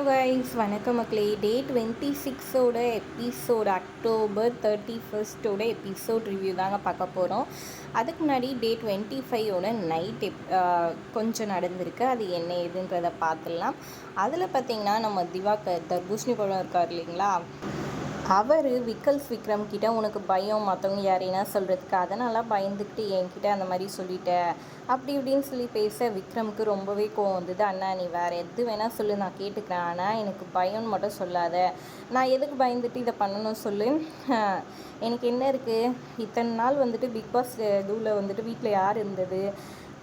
Guys, வணக்கம் மக்களே. டே 26ஓட episode October 31 episode review தாங்க பார்க்க போகிறோம். அதுக்கு முன்னாடி டே 25ஓட நைட் கொஞ்சம் நடந்திருக்கு. அது என்ன ஏதுன்றதை பார்த்துடலாம். அதில் பார்த்திங்கன்னா நம்ம திவாகர் தர்பூசணி பழம் இருக்கார் இல்லைங்களா, அவர் விக்ரம் கிட்ட உனக்கு பயம் மற்றவங்க யாரைனா சொல்கிறதுக்கு, அதனால் பயந்துக்கிட்டு என்கிட்ட அந்த மாதிரி சொல்லிட்டேன் அப்படி இப்படின்னு சொல்லி பேச விக்ரமுக்கு ரொம்பவே கோவம் வந்தது. அண்ணா, நீ வேறு எது வேணால் சொல்லு, நான் கேட்டுக்கிறேன், ஆனால் எனக்கு பயம்னு மட்டும் சொல்லாத. நான் எதுக்கு பயந்துட்டு இதை பண்ணணும் சொல்லு. எனக்கு என்ன இருக்குது, இத்தனை நாள் வந்துட்டு பிக் பாஸ் இதுவில் வந்துட்டு வீட்டில் யார் இருந்தது,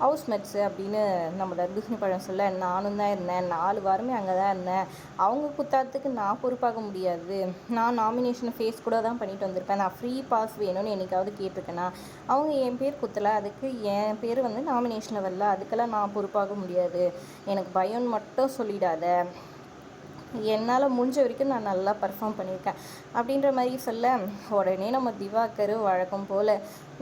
ஹவுஸ்மேட்ஸு அப்படின்னு நம்ம தர்பூசணி பழம் சொல்ல, நானும் தான் இருந்தேன், 4 வாரமே அங்கே தான் இருந்தேன். அவங்க குத்தாத்துக்கு நான் பொறுப்பாக முடியாது. நான் நாமினேஷனை ஃபேஸ் கூட தான் பண்ணிட்டு வந்திருப்பேன். நான் ஃப்ரீ பாஸ் வேணும்னு என்றைக்காவது கேட்டிருக்கேன்னா, அவங்க என் பேர் குத்தலை, அதுக்கு என் பேர் வந்து நாமினேஷனில் வரல, அதுக்கெல்லாம் நான் பொறுப்பாக முடியாது. எனக்கு பயம்னு மட்டும் சொல்லிடாத, என்னால் முடிஞ்ச வரைக்கும் நான் நல்லா பர்ஃபார்ம் பண்ணியிருக்கேன் அப்படின்ற மாதிரி சொல்ல, உடனே நம்ம திவாகர் வழக்கம் போல்,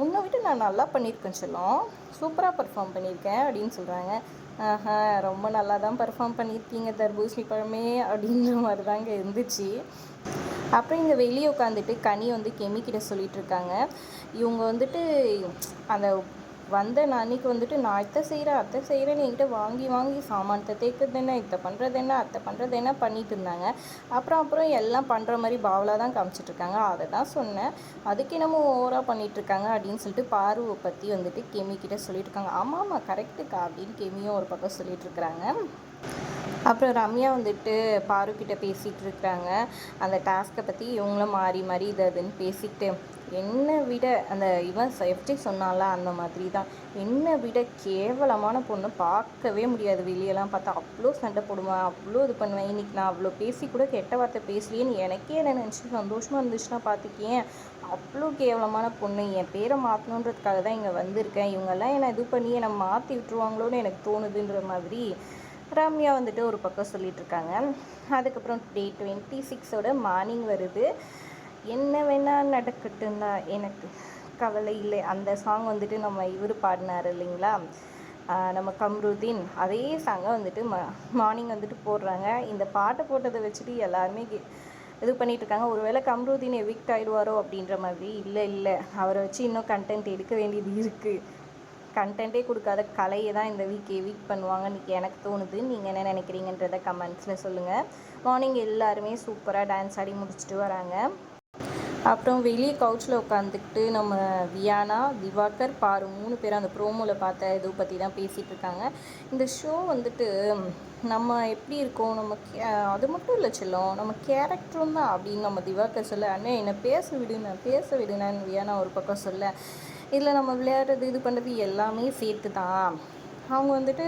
உன்னை விட்டு நான் நல்லா பண்ணியிருக்கேன் சொல்லும், சூப்பராக பர்ஃபார்ம் பண்ணியிருக்கேன் அப்படின்னு சொல்கிறாங்க. ரொம்ப நல்லா தான் பர்ஃபார்ம் பண்ணியிருக்கீங்க தர்பூசணி பழமே அப்படின்ற மாதிரி தாங்க இருந்துச்சு. அப்புறம் இங்கே வெளியே உட்காந்துட்டு கனி வந்து கெமிக்கிட்ட சொல்லிகிட்டு இருக்காங்க. இவங்க வந்துட்டு அந்த வந்த அன்னைக்கு வந்துட்டு நான் அத்தை செய்கிறேன்னு என்கிட்ட வாங்கி வாங்கி சாமானத்தை தேய்க்கிறது என்ன, இதை பண்ணுறது என்ன, அத்தை பண்ணுறது என்ன பண்ணிட்டு இருந்தாங்க. அப்புறம் எல்லாம் பண்ணுற மாதிரி பாவலாக தான் காமிச்சிட்ருக்காங்க. அதை தான் சொன்னேன், அதுக்கு என்னமோ ஓவராக பண்ணிகிட்ருக்காங்க அப்படின்னு சொல்லிட்டு பார்வை பற்றி வந்துட்டு கெமிக்கிட்ட சொல்லிட்டு இருக்காங்க. ஆமாம் கரெக்டுக்கா அப்படின்னு கெமியும் ஒரு பக்கம் சொல்லிகிட்ருக்குறாங்க. அப்புறம் ரம்யா வந்துட்டு பாருக்கிட்ட பேசிகிட்டு இருக்கிறாங்க. அந்த டாஸ்க்கை பற்றி இவங்களும் மாறி மாறி இதுன்னு பேசிக்கிட்டு, என்னை விட அந்த இவன் எஃப்ஜே சொன்னால அந்த மாதிரி தான், என்னை விட கேவலமான பொண்ணு பார்க்கவே முடியாது. வெளியெல்லாம் பார்த்தா அவ்வளோ சண்டை போடுவேன், அவ்வளோ இது பண்ணுவேன். இன்றைக்கி நான் அவ்வளோ பேசி கூட கெட்ட வார்த்தை பேசலையேன்னு எனக்கே என்ன நினச்சி சந்தோஷமாக இருந்துச்சுன்னா பார்த்துக்கேன், அவ்வளோ கேவலமான பொண்ணு. என் பேரை மாற்றணுன்றதுக்காக தான் இங்கே வந்திருக்கேன். இவங்கெல்லாம் என்னை இது பண்ணி என்னை மாற்றி விட்டுருவாங்களோன்னு எனக்கு தோணுதுன்ற மாதிரி ரம்யா வந்துட்டு ஒரு பக்கம் சொல்லிகிட்ருக்காங்க. அதுக்கப்புறம் டே 26ஓட மார்னிங் வருது. என்ன வேணால் நடக்கட்டும்னா எனக்கு கவலை இல்லை, அந்த சாங் வந்துட்டு நம்ம இவர் பாடினார் இல்லைங்களா, நம்ம கம்ருதீன், அதே சாங்கை வந்துட்டு மார்னிங் வந்துட்டு போடுறாங்க. இந்த பாட்டை போட்டதை வச்சுட்டு எல்லாருமே இது பண்ணிகிட்ருக்காங்க. ஒருவேளை கம்ருதீன் எவிக்ட் ஆகிடுவாரோ அப்படின்ற மாதிரி. இல்லை, அவரை வச்சு இன்னும் கண்டென்ட் எடுக்க வேண்டியது இருக்குது. கண்டென்ட்டே கொடுக்காத கலையை தான் இந்த வீக் பண்ணுவாங்கன்னு எனக்கு தோணுது. நீங்கள் என்ன நினைக்கிறீங்கன்றதை கமெண்ட்ஸில் சொல்லுங்கள். மார்னிங் எல்லாருமே சூப்பராக டான்ஸ் ஆடி முடிச்சுட்டு வராங்க. அப்புறம் வெளியே கவுச்சில் உட்காந்துக்கிட்டு நம்ம வியானா, திவாகர், பாரு 3 பேரும் அந்த ப்ரோமோவில் பார்த்த இது பற்றி தான் பேசிகிட்டு இருக்காங்க. இந்த ஷோ வந்துட்டு நம்ம எப்படி இருக்கோம், நம்ம அது மட்டும் இல்லை செல்லம், நம்ம கேரக்டரும் தான் அப்படின்னு நம்ம திவாகர் சொல்ல, அண்ணே என்னை பேச விடுனான்னு வியானா ஒரு பக்கம் சொல்ல, இதில் நம்ம விளையாடுறது இது பண்ணுறது எல்லாமே சேர்த்து தான். அவங்க வந்துட்டு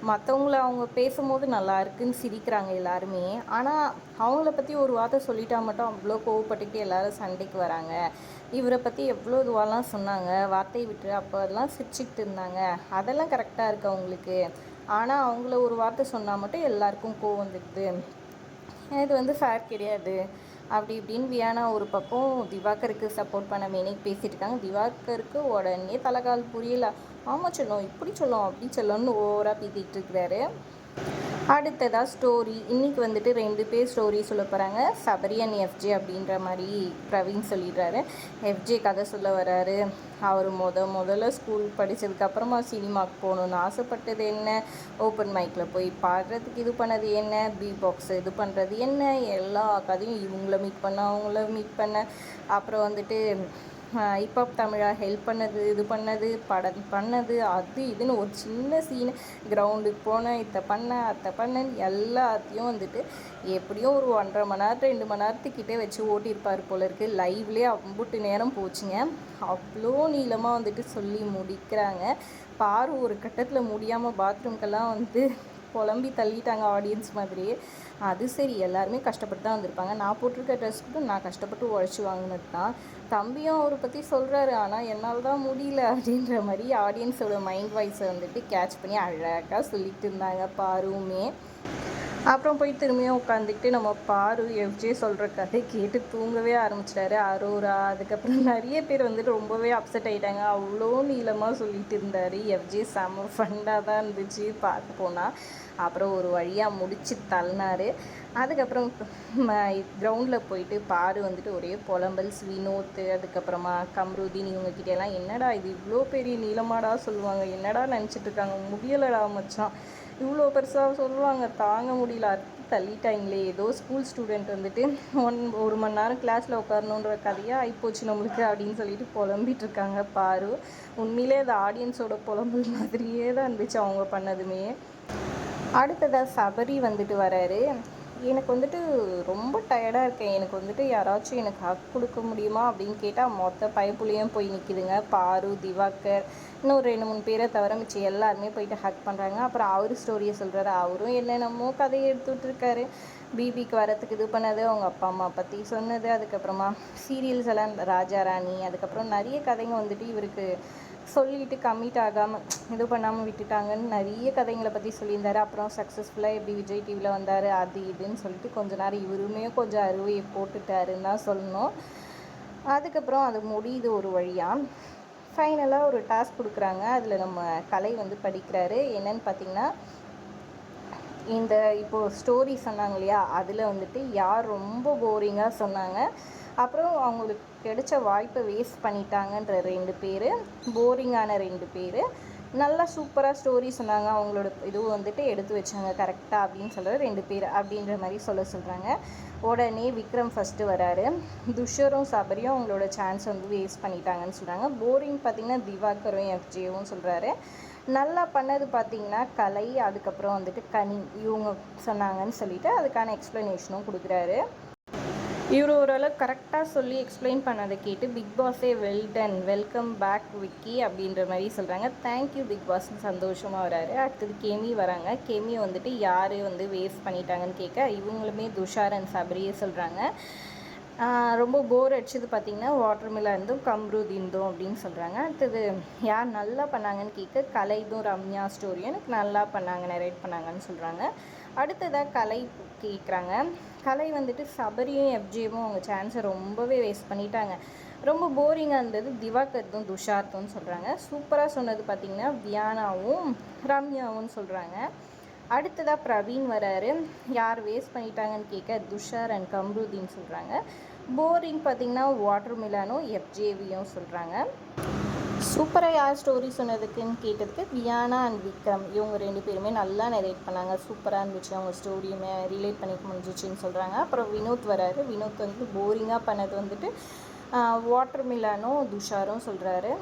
மற்றவங்கள அவங்க பேசும்போது நல்லா இருக்குன்னு சிரிக்கிறாங்க எல்லாருமே, ஆனால் அவங்கள பற்றி ஒரு வார்த்தை சொல்லிட்டா மட்டும் அவ்வளோ கோவப்பட்டுக்கிட்டு எல்லோரும் சண்டைக்கு வராங்க. இவரை பற்றி எவ்வளோ இதுவாலாம் சொன்னாங்க, வார்த்தையை விட்டு அப்போ அதெல்லாம் சிரிச்சுக்கிட்டு இருந்தாங்க, அதெல்லாம் கரெக்டாக இருக்குது அவங்களுக்கு. ஆனால் அவங்கள ஒரு வார்த்தை சொன்னால் மட்டும் எல்லாருக்கும் கோவம் வந்துடுது, இது வந்து ஃபேர் கிடையாது அப்படி இப்படின்னு வியானா ஒரு பக்கம் திவாகருக்கு சப்போர்ட் பண்ண மேனிக்கு பேசிகிட்டு இருக்காங்க. திவாகருக்கு உடனே தலைகால் புரியல. ஆமாம் சொல்லும், இப்படி சொல்லும், அப்படி சொல்லணும்னு ஓவராக பேசிகிட்டு இருக்கிறாரு. அடுத்ததாக ஸ்டோரி இன்றைக்கி வந்துட்டு 2 பேர் ஸ்டோரி சொல்ல போகிறாங்க. சபரி அண்ட் எஃப்ஜே அப்படின்ற மாதிரி பிரவீன் சொல்லிடுறாரு. எஃப்ஜே கதை சொல்ல வர்றாரு. அவர் முதல்ல ஸ்கூல் படித்ததுக்கப்புறமா சினிமாவுக்கு போகணுன்னு ஆசைப்பட்டது என்ன, ஓப்பன் மைக்கில் போய் பாடுறதுக்கு இது பண்ணது என்ன, பி பாக்ஸ் இது பண்ணுறது என்ன, எல்லா கதையும் இவங்கள மீட் பண்ண அவங்கள மீட் பண்ண, அப்புறம் வந்துட்டு ஹிப்ஹாப் தமிழாக ஹெல்ப் பண்ணது, இது பண்ணது, படம் பண்ணது, அது இதுன்னு ஒரு சின்ன சீனு, கிரவுண்டுக்கு போனேன், இதை பண்ணேன், அதை பண்ணேன், எல்லாத்தையும் வந்துட்டு எப்படியும் ஒரு 1.5 மணி நேரம் 2 மணி நேரத்துக்கிட்டே வச்சு ஓட்டியிருப்பார் போல இருக்குது. லைவ்லேயே அம்புட்டு நேரம் போச்சுங்க. அவ்வளோ நீளமாக வந்துட்டு சொல்லி முடிக்கிறாங்க. பாரு ஒரு கட்டத்தில் முடியாமல் பாத்ரூம்க்கெல்லாம் வந்து புலம்பி தள்ளிட்டாங்க ஆடியன்ஸ் மாதிரியே. அது சரி, எல்லாருமே கஷ்டப்பட்டு தான் வந்திருப்பாங்க, நான் போட்டிருக்க ட்ரெஸ்க்கு நான் கஷ்டப்பட்டு உழைச்சி வாங்கினது தான். தம்பியும் அவரை பற்றி சொல்கிறாரு, ஆனால் என்னால் தான் முடியல அப்படின்ற மாதிரி ஆடியன்ஸோட மைண்ட் வாய்ஸை வந்துட்டு கேட்ச் பண்ணி அழகாக சொல்லிட்டு இருந்தாங்க பாருமே. அப்புறம் போய் திரும்பியும் உட்காந்துக்கிட்டு நம்ம பாரு எஃப்ஜே சொல்கிற கதை கேட்டு தூங்கவே ஆரம்பிச்சிட்டாரு. அரோரா அதுக்கப்புறம் நிறைய பேர் வந்துட்டு ரொம்பவே அப்செட் ஆகிட்டாங்க. அவ்வளோ நீளமாக சொல்லிட்டு இருந்தார் எஃப்ஜே. செம்ம ஃபண்டாக தான் இருந்துச்சு பார்க்க போனால். அப்புறம் ஒரு வழியாக முடிச்சு தள்ளினார். அதுக்கப்புறம் கிரவுண்டில் போயிட்டு பாரு வந்துட்டு ஒரே புலம்பல்ஸ். வினோத் அதுக்கப்புறமா கம்ருதீன் இவங்ககிட்டலாம் என்னடா இது இவ்வளோ பெரிய நீளமாடா சொல்லுவாங்க, என்னடா நினச்சிட்டு இருக்காங்க, முடியலடா மச்சான், இவ்வளோ பெருசாக சொல்லுவாங்க, தாங்க முடியல, அறுத்து தள்ளிட்டாங்களே, ஏதோ ஸ்கூல் ஸ்டூடெண்ட் வந்துட்டு ஒரு மணி நேரம் கிளாஸில் உட்காரணுன்ற கதையாக ஆகிப்போச்சு நம்மளுக்கு அப்படின்னு சொல்லிட்டு புலம்பிட்டு இருக்காங்க பாரு. உண்மையிலே அது ஆடியன்ஸோட புலம்பல் மாதிரியே தான் இருந்துச்சு அவங்க பண்ணதுமே. அடுத்ததாக சபரி வந்துட்டு வராரு. எனக்கு வந்துட்டு ரொம்ப டயர்டாக இருக்கேன், எனக்கு வந்துட்டு யாராச்சும் எனக்கு ஹக் கொடுக்க முடியுமா அப்படின்னு கேட்டால் மொத்த பைப்புலேயும் போய் நிற்கிதுங்க. பாரு, திவாகர், இன்னும் 2-3 பேரை தவிர மிச்சம் எல்லாருமே போயிட்டு ஹக் பண்ணுறாங்க. அப்புறம் அவர் ஸ்டோரியை சொல்கிறாரு. அவரும் என்னென்னமோ கதையை எடுத்துகிட்ருக்காரு. பிபிக்கு வரத்துக்கு இது பண்ணது, அவங்க அப்பா அம்மா பற்றி சொன்னது, அதுக்கப்புறமா சீரியல்ஸ் எல்லாம் ராஜா ராணி, அதுக்கப்புறம் நிறைய கதைங்க வந்துட்டு இவருக்கு சொல்லிட்டு கம்மிட் ஆகாமல் இது பண்ணாமல் விட்டுட்டாங்கன்னு நிறைய கதைங்களை பற்றி சொல்லியிருந்தார். அப்புறம் சக்ஸஸ்ஃபுல்லாக எப்படி விஜய் டிவியில் வந்தார் அது இதுன்னு சொல்லிட்டு கொஞ்ச நேரம் இவருமே கொஞ்சம் அறுவையை போட்டுட்டாருன்னு தான் சொல்லணும். அதுக்கப்புறம் அது முடியுது ஒரு வழியாக. ஃபைனலாக ஒரு டாஸ்க் கொடுக்குறாங்க. அதில் நம்ம கலை வந்து படிக்கிறாரு. என்னன்னு பார்த்திங்கன்னா, இந்த இப்போது ஸ்டோரி சொன்னாங்க இல்லையா, அதில் வந்துட்டு யார் ரொம்ப போரிங்காக சொன்னாங்க, அப்புறம் அவங்களுக்கு கிடைச்ச வாய்ப்பை வேஸ்ட் பண்ணிட்டாங்கன்ற 2 பேர், போரிங்கான 2 பேர், நல்லா சூப்பராக ஸ்டோரி சொன்னாங்க, அவங்களோட இதுவும் வந்துட்டு எடுத்து வச்சாங்க கரெக்டாக அப்படின்னு சொல்கிற 2 பேர் அப்படின்ற மாதிரி சொல்கிறாங்க. உடனே விக்ரம் ஃபஸ்ட்டு வராரு. துஷரும் சபரியும் அவங்களோட சான்ஸ் வந்து வேஸ்ட் பண்ணிட்டாங்கன்னு சொல்கிறாங்க. போரிங் பார்த்திங்கன்னா திவாகரும் எஃப்ஜேவும் சொல்கிறாரு. நல்லா பண்ணது பார்த்திங்கன்னா கலை, அதுக்கப்புறம் வந்துட்டு கனி, இவங்க சொன்னாங்கன்னு சொல்லிட்டு அதுக்கான எக்ஸ்ப்ளனேஷனும் கொடுக்குறாரு. இவர் ஓரளவுக்கு கரெக்டாக சொல்லி எக்ஸ்பிளைன் பண்ணதை கேட்டு பிக் பாஸே well done, welcome back Vicky அப்படின்ற மாதிரி சொல்கிறாங்க. தேங்க்யூ பிக் பாஸ்ன்னு சந்தோஷமாக வராரு. அடுத்தது கெமி வராங்க. கெமி வந்துட்டு யார் வந்து வேஸ்ட் பண்ணிட்டாங்கன்னு கேட்க இவங்களுமே துஷார் அண்ட் சபரியே சொல்கிறாங்க. ரொம்ப போர் அடிச்சது பார்த்திங்கன்னா வாட்டர்மெலன்தும் கம்ருதீன்தும் அப்படின்னு சொல்கிறாங்க. அடுத்தது யார் நல்லா பண்ணாங்கன்னு கேட்க கலைதும் ரம்யா ஸ்டோரியும் எனக்கு நல்லா பண்ணாங்க, நரேட் பண்ணாங்கன்னு சொல்கிறாங்க. அடுத்ததாக கலை கேட்குறாங்க. கலை வந்துட்டு சபரியும் எஃப்ஜேவும் அவங்க சான்ஸை ரொம்பவே வேஸ்ட் பண்ணிட்டாங்க, ரொம்ப போரிங்காக இருந்தது திவாகர்தும் துஷார்த்தும் சொல்கிறாங்க. சூப்பராக சொன்னது பார்த்திங்கன்னா வியானாவும் ரம்யாவும் சொல்கிறாங்க. அடுத்ததாக பிரவீன் வராரு. யார் வேஸ்ட் பண்ணிட்டாங்கன்னு கேட்க துஷார் அண்ட் கம்ருதீன் சொல்கிறாங்க. போரிங் பார்த்திங்கன்னா வாட்டர்மெலனும் எஃப்ஜேவியும் சொல்கிறாங்க. சூப்பராக யார் ஸ்டோரி சொன்னதுக்குன்னு கேட்டதுக்கு வியானா அண்ட் விக்ரம் இவங்க 2 பேருமே நல்லா நரேட் பண்ணாங்க, சூப்பராக இருந்துச்சு, அவங்க ஸ்டோரியுமே ரிலேட் பண்ணிக்க முடிஞ்சிச்சின்னு சொல்கிறாங்க. அப்புறம் வினோத் வராரு. வினோத் வந்துட்டு போரிங்காக பண்ணது வந்துட்டு வாட்டர்மெலனும் துஷாரும் சொல்கிறாரு,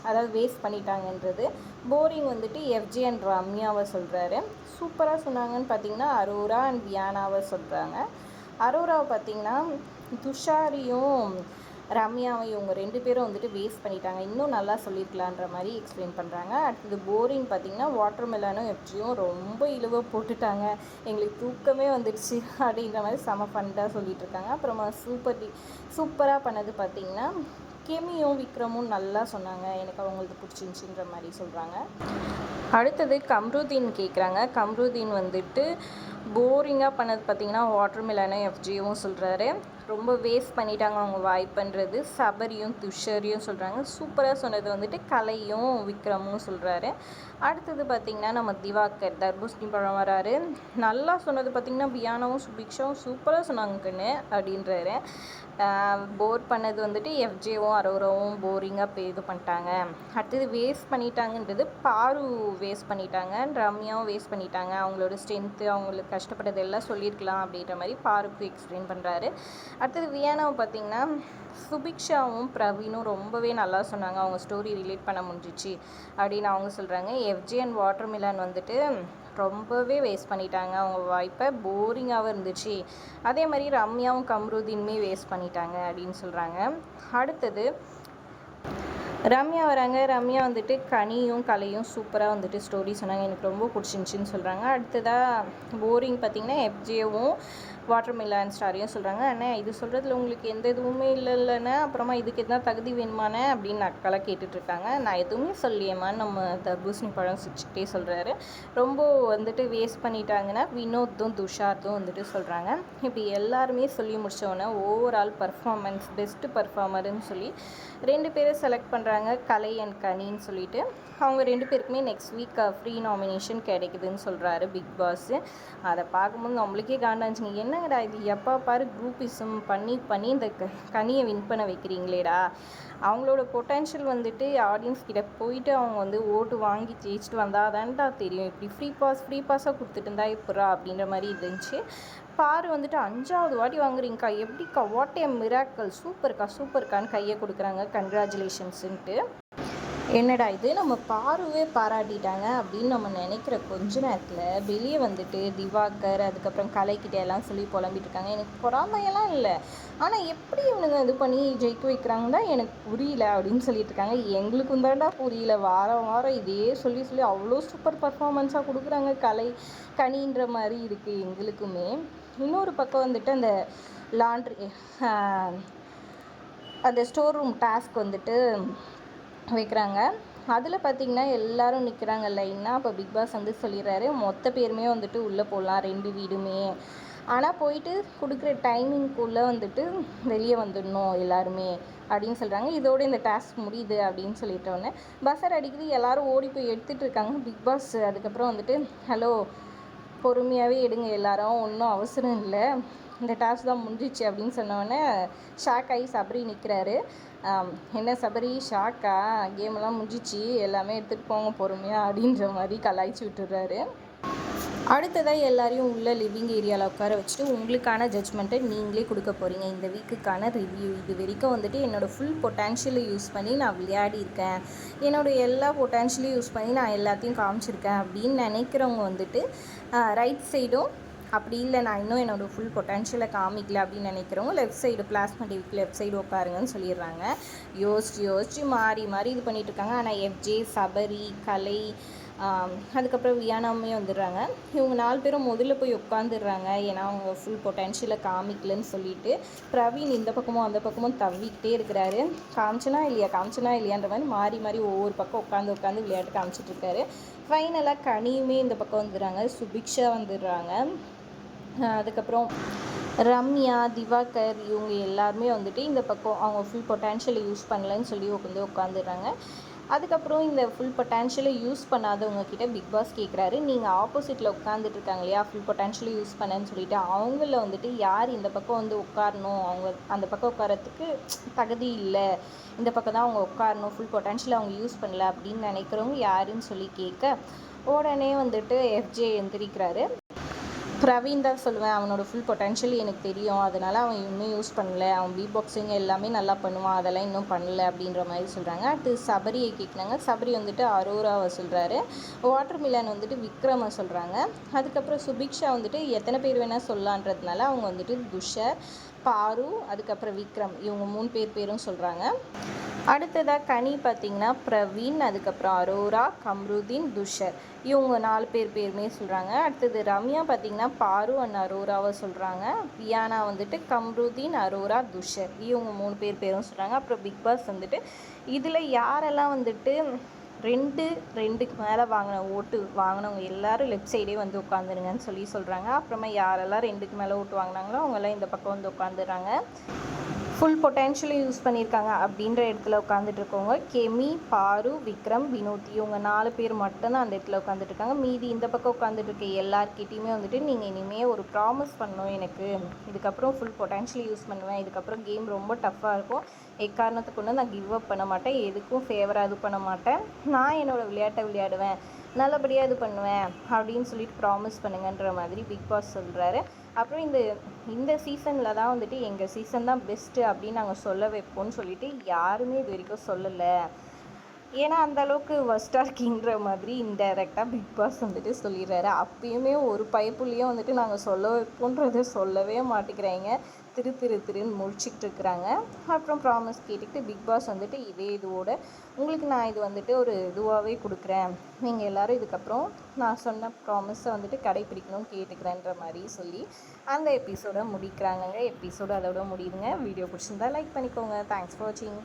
அதாவது வேஸ்ட் பண்ணிட்டாங்கன்றது. போரிங் வந்துட்டு எஃப்ஜே அண்ட் ரம்யாவை சொல்கிறாரு. சூப்பராக சொன்னாங்கன்னு பார்த்தீங்கன்னா அரோரா அண்ட் வியானாவை சொல்கிறாங்க. அரோராவை பார்த்திங்கன்னா துஷாரியும் ரம்யாவும் இவங்க 2 பேரும் வந்துட்டு வேஸ்ட் பண்ணிட்டாங்க, இன்னும் நல்லா சொல்லியிருக்கலான்ற மாதிரி எக்ஸ்பிளைன் பண்ணுறாங்க. அடுத்தது போரிங் பார்த்திங்கன்னா வாட்டர்மெலனும் எஃப்ஜியும் ரொம்ப இழுவை போட்டுட்டாங்க, எங்களுக்கு தூக்கமே வந்துடுச்சு அப்படின்ற மாதிரி செம ஃபண்டாக சொல்லிகிட்டு இருக்காங்க. அப்புறமா சூப்பராக பண்ணது பார்த்திங்கன்னா கெமியும் விக்ரமும் நல்லா சொன்னாங்க, எனக்கு அவங்களுக்கு பிடிச்சிருந்துச்சின்ற மாதிரி சொல்கிறாங்க. அடுத்தது கம்ருதீன் கேட்குறாங்க. கம்ருதீன் வந்துட்டு போரிங்காக பண்ணது பார்த்திங்கன்னா வாட்டர்மெலனும் எஃப்ஜியும் சொல்கிறாரு, ரொம்ப வேஸ்ட் பண்ணிட்டாங்க அவங்க வாய்ப்புன்றது சபரியும் துஷரியும் சொல்கிறாங்க. சூப்பராக சொன்னது வந்துட்டு கலையும் விக்ரமும் சொல்கிறாரு. அடுத்தது பார்த்திங்கன்னா நம்ம திவாகர் தர்பூசணி பழம் வராரு. நல்லா சொன்னது பார்த்திங்கன்னா வியானாவும் சுபிக்ஷாவும் சூப்பராக சொன்னாங்கன்னு அப்படின்றாரு. போர் பண்ணது வந்துட்டு எஃப்ஜேவும் அரோராவும் போரிங்காக இது பண்ணிட்டாங்க. அடுத்தது வேஸ்ட் பண்ணிட்டாங்கன்றது பாரு வேஸ்ட் பண்ணிட்டாங்க, ரம்யாவும் வேஸ்ட் பண்ணிட்டாங்க, அவங்களோட ஸ்ட்ரென்த்து அவங்களுக்கு கஷ்டப்பட்டது எல்லாம் சொல்லியிருக்கலாம் அப்படின்ற மாதிரி பாருக்கு எக்ஸ்பிளைன் பண்ணுறாரு. அடுத்தது வியானாவை பார்த்திங்கன்னா சுபிக்ஷாவும் பிரவீனும் ரொம்பவே நல்லா சொன்னாங்க, அவங்க ஸ்டோரி ரிலேட் பண்ண முடிஞ்சிச்சு அப்படின்னு அவங்க சொல்கிறாங்க. எஃப்ஜே அண்ட் வாட்டர்மெலன் வந்துட்டு ரொம்பவே வேஸ்ட் பண்ணிட்டாங்க அவங்க வாய்ப்பை, போரிங்காகவும் இருந்துச்சு, அதே மாதிரி ரம்யாவும் கம்ருதீனுமே வேஸ்ட் பண்ணிட்டாங்க அப்படின்னு சொல்கிறாங்க. அடுத்தது ரம்யா வராங்க. ரம்யா வந்துட்டு கனியும் கலையும் சூப்பராக வந்துட்டு ஸ்டோரி சொன்னாங்க, எனக்கு ரொம்ப பிடிச்சிருந்துச்சின்னு சொல்கிறாங்க. அடுத்ததாக போரிங் பார்த்திங்கன்னா எஃப்ஜேவும் வாட்டர் மிலான் ஸ்டாரையும் சொல்கிறாங்க. அண்ணே இது சொல்கிறதுல உங்களுக்கு எந்த இதுவுமே இல்லைல்லண்ணே, அப்புறமா இதுக்கு எதுனா தகுதி வேணுமானே அப்படின்னு அக்காலாம் கேட்டுட்ருக்காங்க. நான் எதுவுமே சொல்லியேம்மான்னு நம்ம தர்பூசணி பழம் சிரிச்சுக்கிட்டே சொல்கிறாரு. ரொம்ப வந்துட்டு வேஸ்ட் பண்ணிட்டாங்கன்னா வினோத்தும் துஷார்த்தும் வந்துட்டு சொல்கிறாங்க. இப்படி எல்லாருமே சொல்லி முடித்தோடனே ஓவரால் பர்ஃபார்மன்ஸ் பெஸ்ட்டு பர்ஃபார்மருன்னு சொல்லி 2 பேரை செலக்ட் பண்ணுறாங்க, கலை அண்ட் கனின்னு சொல்லிட்டு. அவங்க 2 பேருக்குமே நெக்ஸ்ட் வீக் ஃப்ரீ நாமினேஷன் கிடைக்குதுன்னு சொல்கிறாரு பிக் பாஸ். அதை பார்க்கும்போது நம்மளுக்கே காண்டாச்சுங்க, என்னங்கடா இது எப்போ பாரு குரூப்பிசம் பண்ணி இந்த கனியை வின் பண்ண வைக்கிறீங்களேடா. அவங்களோட பொட்டென்ஷியல் வந்துட்டு ஆடியன்ஸ் கிட்ட போயிட்டு அவங்க வந்து ஓட்டு வாங்கி ஜெயிச்சுட்டு வந்தால் தான்டா தெரியும். இப்படி ஃப்ரீ பாஸாக கொடுத்துட்டு இருந்தா எப்படா அப்படின்ற மாதிரி இருந்துச்சு. பாரு வந்துட்டு 5வது வாட்டி வாங்குறீங்கக்கா, எப்படிக்கா, வாட் ஏ மிராக்கல், சூப்பர்க்கான்னு கையை கொடுக்குறாங்க, கங்க்ராச்சுலேஷன்ஸுன்ட்டு. என்னடா இது நம்ம பாருவே பாராட்டிட்டாங்க அப்படின்னு நம்ம நினைக்கிற கொஞ்ச நேரத்தில் வெளியே வந்துட்டு திவாகர் அதுக்கப்புறம் கலைக்கிட்ட எல்லாம் சொல்லி புலம்பிட்டு இருக்காங்க. எனக்கு பொறாமையெல்லாம் இல்லை, ஆனால் எப்படி இவனுங்க இது பண்ணி ஜெயிக்க வைக்கிறாங்க தான் எனக்கு புரியல அப்படின்னு சொல்லிட்டு இருக்காங்க. எங்களுக்கும் தாண்டா புரியல, வாரம் இதே சொல்லி அவ்வளோ சூப்பர் பர்ஃபார்மன்ஸாக கொடுக்குறாங்க கனின்ற மாதிரி இருக்குது எங்களுக்குமே. இன்னொரு பக்கம் வந்துட்டு அந்த லாண்ட்ரி அந்த ஸ்டோர் ரூம் டாஸ்க் வந்துட்டு வைக்கிறாங்க. அதில் பார்த்திங்கன்னா எல்லோரும் நிற்கிறாங்க லைனாக. அப்போ பிக் பாஸ் வந்து சொல்லிடுறாரு, மொத்த பேருமே வந்துட்டு உள்ளே போகலாம் 2 வீடுமே, ஆனால் போயிட்டு கொடுக்குற டைமிங்குள்ளே வந்துட்டு வெளியே வந்துடணும் எல்லாருமே அப்படின்னு சொல்கிறாங்க. இதோடு இந்த டாஸ்க் முடியுது அப்படின்னு சொல்லிட்டோன்னே பஸ்ஸர் அடிக்குது, எல்லோரும் ஓடி போய் எடுத்துகிட்டு இருக்காங்க. பிக் பாஸ் அதுக்கப்புறம் வந்துட்டு ஹலோ பொறுமையாகவே எடுங்க எல்லாரும், ஒன்றும் அவசரம் இல்லை, இந்த டாஸ்க் தான் முடிஞ்சிச்சு அப்படின்னு சொன்னோடனே ஷாக் ஆகி சபரி நிற்கிறாரு. என்ன சபரி ஷாக்கா, கேமெல்லாம் முடிஞ்சிச்சு, எல்லாமே எடுத்துகிட்டு போங்க பொறுமையாக அப்படின்ற மாதிரி கலாய்ச்சி விட்டுறாரு. அடுத்ததாக எல்லாரையும் உள்ள லிவிங் ஏரியாவில் உட்கார வச்சுட்டு உங்களுக்கான ஜட்ஜ்மெண்ட்டை நீங்களே கொடுக்க போகிறீங்க. இந்த வீக்குக்கான ரிவ்யூ இது வரைக்கும் வந்துட்டு என்னோடய ஃபுல் பொட்டன்ஷியலை யூஸ் பண்ணி நான் விளையாடியிருக்கேன், என்னோடய எல்லா பொட்டன்ஷியலையும் யூஸ் பண்ணி நான் எல்லாத்தையும் காமிச்சிருக்கேன் அப்படின்னு நினைக்கிறவங்க வந்துட்டு ரைட் சைடும், அப்படி இல்லை நான் இன்னும் என்னோடய ஃபுல் பொட்டன்ஷியலை காமிக்கல அப்படின்னு நினைக்கிறவங்க லெஃப்ட் சைடு பிளாஸ்மா டிவிக்கு லெஃப்ட் சைடு உட்காருங்கன்னு சொல்லிடுறாங்க. யோசிச்சு மாறி இது பண்ணிகிட்டு இருக்காங்க. ஆனால் எஃப்ஜே, சபரி, கலை, அதுக்கப்புறம் வியானாமே வந்துடுறாங்க. இவங்க 4 பேரும் முதல்ல போய் உட்காந்துடுறாங்க, ஏன்னா அவங்க ஃபுல் பொட்டன்ஷியலை காமிக்கலன்னு சொல்லிட்டு. பிரவீன் இந்த பக்கமும் அந்த பக்கமும் தவிக்கிட்டே இருக்கிறாரு, காமிச்சனா இல்லையான்ற மாதிரி மாறி ஒவ்வொரு பக்கம் உட்காந்து விளையாட்டு காமிச்சிட்ருக்காரு. ஃபைனலாக கனியுமே இந்த பக்கம் வந்துடுறாங்க, சுபிக்ஷா வந்துடுறாங்க, அதுக்கப்புறம் ரம்யா, திவாகர் இவங்க எல்லாருமே வந்துட்டு இந்த பக்கம் அவங்க ஃபுல் பொட்டன்ஷியலை யூஸ் பண்ணலன்னு சொல்லி உட்காந்துடுறாங்க. அதுக்கப்புறம் இந்த ஃபுல் பொட்டன்ஷியலை யூஸ் பண்ணாதவங்க கிட்ட பிக் பாஸ் கேட்குறாரு, நீங்கள் ஆப்போசிட்டில் உட்காந்துட்ருக்காங்க இல்லையா ஃபுல் பொட்டன்ஷியலை யூஸ் பண்ணேன்னு சொல்லிட்டு, அவங்கள வந்துட்டு யார் இந்த பக்கம் வந்து உட்காரணும், அவங்க அந்த பக்கம் உட்காரத்துக்கு தகுதி இல்லை, இந்த பக்கம் தான் அவங்க உட்காரணும், ஃபுல் பொட்டன்ஷியலை அவங்க யூஸ் பண்ணல அப்படின்னு நினைக்கிறவங்க யாருன்னு சொல்லி கேட்க உடனே வந்துட்டு எஃப்ஜே எந்திரிக்கிறாரு. பிரவீன் தான் சொல்லுவேன், அவனோட ஃபுல் பொட்டன்ஷியல் எனக்கு தெரியும், அதனால் அவன் இன்னும் யூஸ் பண்ணல, அவன் பீட் பாக்ஸிங் எல்லாமே நல்லா பண்ணுவான், அதெல்லாம் இன்னும் பண்ணல அப்படின்ற மாதிரி சொல்கிறாங்க. அடுத்து சபரியை கேட்குறாங்க, சபரி வந்துட்டு அரோராவை சொல்கிறாரு, வாட்டர் மிலான் வந்துட்டு விக்ரமை சொல்கிறாங்க. அதுக்கப்புறம் சுபிக்ஷா வந்துட்டு எத்தனை பேர் வேணால் சொல்லலான்றதுனால அவங்க வந்துட்டு துஷர், பாரு, அதுக்கப்புறம் விக்ரம் இவங்க 3 பேரும் சொல்கிறாங்க. அடுத்ததாக கனி பார்த்திங்கன்னா பிரவீன், அதுக்கப்புறம் அரோரா, கம்ருதீன், துஷர் இவங்க 4 பேருமே சொல்கிறாங்க. அடுத்தது ரம்யா பார்த்திங்கன்னா பாரு அண்ட் அரோராவை சொல்கிறாங்க. வியானா வந்துட்டு கம்ருதீன், அரோரா, துஷர் இவங்க 3 பேரும் சொல்கிறாங்க. அப்புறம் பிக் பாஸ் வந்துட்டு இதில் யாரெல்லாம் வந்துட்டு 2க்கு மேலே ஓட்டு வாங்கினவங்க எல்லோரும் லெஃப்ட் சைடே வந்து உட்காந்துருங்கன்னு சொல்கிறாங்க. அப்புறமா யாரெல்லாம் 2க்கு மேலே ஓட்டு வாங்கினாங்களோ அவங்கெல்லாம் இந்த பக்கம் வந்து உட்காந்துடுறாங்க. ஃபுல் பொட்டன்ஷியலை யூஸ் பண்ணியிருக்காங்க அப்படின்ற இடத்துல உட்காந்துட்டு இருக்கவங்க கெமி, பாரு, விக்ரம், வினோத் இவங்க 4 பேர் மட்டும்தான் அந்த இடத்துல உட்காந்துட்டு இருக்காங்க. மீதி இந்த பக்கம் உட்காந்துட்டு இருக்க எல்லார்கிட்டையுமே வந்துட்டு நீங்கள் இனிமேல் ஒரு ப்ராமிஸ் பண்ணணும், எனக்கு இதுக்கப்புறம் ஃபுல் பொட்டன்ஷியலை யூஸ் பண்ணுவேன், இதுக்கப்புறம் கேம் ரொம்ப டஃப்பாக இருக்கும், எக்காரணத்தை கொண்டு நான் கிவ் அப் பண்ண மாட்டேன், எதுக்கும் ஃபேவராக இது பண்ண மாட்டேன், நான் என்னோடய விளையாட்டை விளையாடுவேன், நல்லபடியாக இது பண்ணுவேன் அப்படின்னு சொல்லிட்டு ப்ராமிஸ் பண்ணுங்கன்ற மாதிரி பிக் பாஸ் சொல்கிறாரு. அப்புறம் இந்த சீசனில் தான் வந்துட்டு எங்கள் சீசன் தான் பெஸ்ட்டு அப்படின்னு நாங்கள் சொல்ல வைப்போம்னு சொல்லிட்டு யாருமே இது வரைக்கும் சொல்லலை, ஏன்னா அந்தளவுக்கு ஒர்ஸ்ட்டாக இருக்கீங்கிற மாதிரி இன்டைரக்டாக பிக் பாஸ் வந்துட்டு சொல்லிடுறாரு. அப்பயுமே ஒரு பைப்புலேயும் வந்துட்டு நாங்கள் சொல்ல வைப்போன்றதை சொல்லவே மாட்டேங்கிறாங்க, திருன்னு முழிச்சிக்கிட்டு இருக்கிறாங்க. அப்புறம் ப்ராமிஸ் கேட்டுக்கிட்டு பிக் பாஸ் வந்துட்டு இதே இதுவோட உங்களுக்கு நான் இது வந்துட்டு ஒரு இதுவாகவே கொடுக்குறேன், நீங்கள் எல்லோரும் இதுக்கப்புறம் நான் சொன்ன ப்ராமிஸை வந்துட்டு கடைப்பிடிக்கணும்னு கேட்டுக்கிறேன்ற மாதிரி சொல்லி அந்த எபிசோடை முடிக்கிறாங்க. எபிசோடு அதோட முடியுதுங்க. வீடியோ பிடிச்சிருந்தா லைக் பண்ணிக்கோங்க. தேங்க்ஸ் ஃபார் வாட்சிங்.